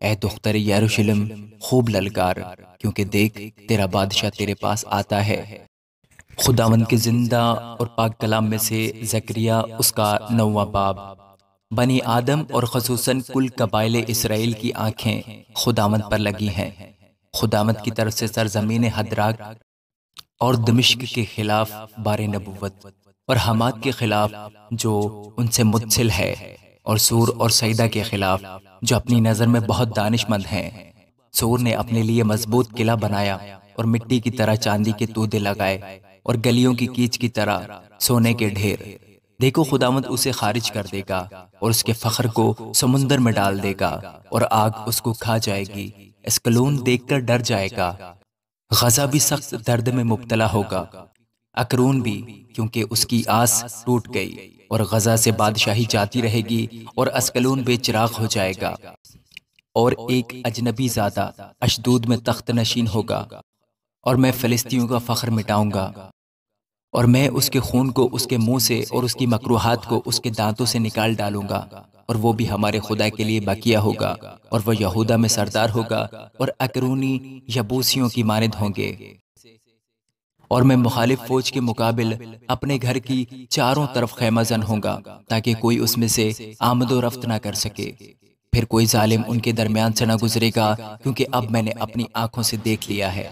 اے دختر یروشلم خوب للکار، کیونکہ دیکھ تیرا بادشاہ تیرے پاس آتا ہے۔ خداوند کے زندہ اور پاک کلام میں سے زکریا اس کا 9واں باب۔ بنی آدم اور خصوصاً کل قبائل اسرائیل کی آنکھیں خداوند پر لگی ہیں۔ خداوند کی طرف سے سرزمین حدراک اور دمشق کے خلاف بار نبوت، اور حماد کے خلاف جو ان سے متصل ہے، اور سور اور سیدہ کے خلاف جو اپنی نظر میں بہت دانش مند ہیں۔ سور نے اپنے لیے مضبوط قلعہ بنایا اور مٹی کی طرح چاندی کے تودے لگائے اور گلیوں کی کیچ کی طرح سونے کے ڈھیر۔ دیکھو خداوند اسے خارج کر دے گا اور اس کے فخر کو سمندر میں ڈال دے گا، اور آگ اس کو کھا جائے گی۔ اسکلون دیکھ کر ڈر جائے گا، غزہ بھی سخت درد میں مبتلا ہوگا، اکرون بھی، کیونکہ اس کی آس ٹوٹ گئی، اور غزہ سے بادشاہی جاتی رہے گی، اور اسکلون بے چراغ ہو جائے گا، اور ایک اجنبی زادہ اشدود میں تخت نشین ہوگا، اور میں فلسطینیوں کا فخر مٹاؤں گا، اور میں اس کے خون کو اس کے منہ سے اور اس کی مکروہات کو اس کے دانتوں سے نکال ڈالوں گا، اور وہ بھی ہمارے خدا کے لیے بقیہ ہوگا، اور وہ یہودا میں سردار ہوگا، اور اکرونی یبوسیوں کی مانند ہوں گے۔ اور میں مخالف فوج کے مقابل اپنے گھر کی چاروں طرف خیمہ زن ہوں گا، تاکہ کوئی اس میں سے آمد و رفت نہ کر سکے، پھر کوئی ظالم ان کے درمیان سے نہ گزرے گا، کیونکہ اب میں نے اپنی آنکھوں سے دیکھ لیا ہے۔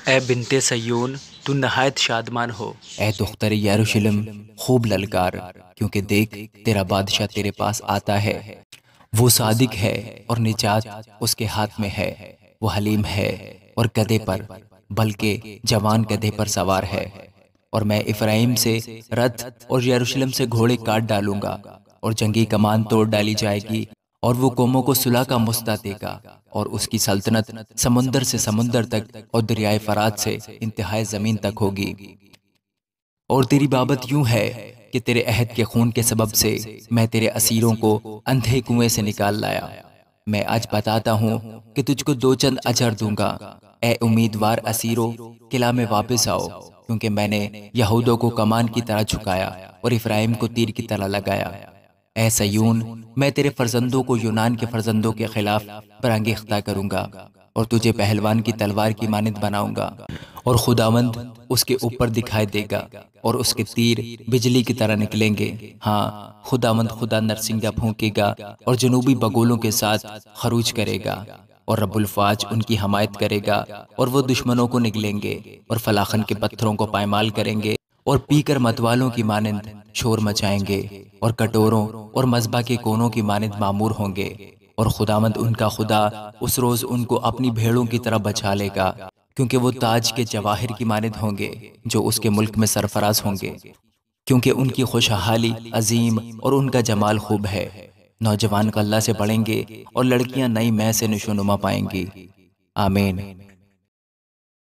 اے بنت سیون، تو نہایت شادمان ہو۔ اے دختر یروشلم خوب للکار، کیونکہ دیکھ تیرا بادشاہ تیرے پاس آتا ہے۔ وہ صادق ہے اور نجات اس کے ہاتھ میں ہے، وہ حلیم ہے اور گدھے پر، بلکہ جوان گدھے پر سوار ہے۔ اور میں افرایم سے رتھ اور یروشلم سے گھوڑے کاٹ ڈالوں گا، اور جنگی کمان توڑ ڈالی جائے گی، اور وہ قوموں کو صلح کا مستہ دے گا، اور اس کی سلطنت سمندر سے سمندر تک اور دریائے فرات سے انتہائے زمین تک ہوگی۔ اور تیری بابت یوں ہے کہ تیرے عہد کے خون کے سبب سے میں تیرے اسیروں کو اندھے کنویں سے نکال لایا۔ میں آج بتاتا ہوں کہ تجھ کو 2 چند اجر دوں گا۔ اے امیدوار اسیروں، قلعہ میں واپس آؤ، کیونکہ میں نے یہودوں کو کمان کی طرح جھکایا اور افرایم کو تیر کی طرح لگایا۔ اے سیون، میں تیرے فرزندوں کو یونان کے فرزندوں کے خلاف برانگیختہ کروں گا، اور تجھے پہلوان کی تلوار کی مانند بناؤں گا، اور خداوند اس کے اوپر دکھائی دے گا، اور اس کے تیر بجلی کی طرح نکلیں گے۔ ہاں، خداوند خدا نرسنگا پھونکے گا اور جنوبی بگولوں کے ساتھ خروج کرے گا، اور رب الفاج ان کی حمایت کرے گا، اور وہ دشمنوں کو نگلیں گے اور فلاخن کے پتھروں کو پائمال کریں گے، اور پی کر متوالوں کی مانند شور مچائیں گے، اور کٹوروں اور مذبح کے کونوں کی مانند معمور ہوں گے۔ اور خداوند ان کا خدا اس روز ان کو اپنی بھیڑوں کی طرح بچا لے گا، کیونکہ وہ تاج کے جواہر کی مانند ہوں گے جو اس کے ملک میں سرفراز ہوں گے، کیونکہ ان کی خوشحالی عظیم اور ان کا جمال خوب ہے۔ نوجوان غلہ سے بڑھیں گے اور لڑکیاں نئی مے سے نشو نما پائیں گی۔ آمین۔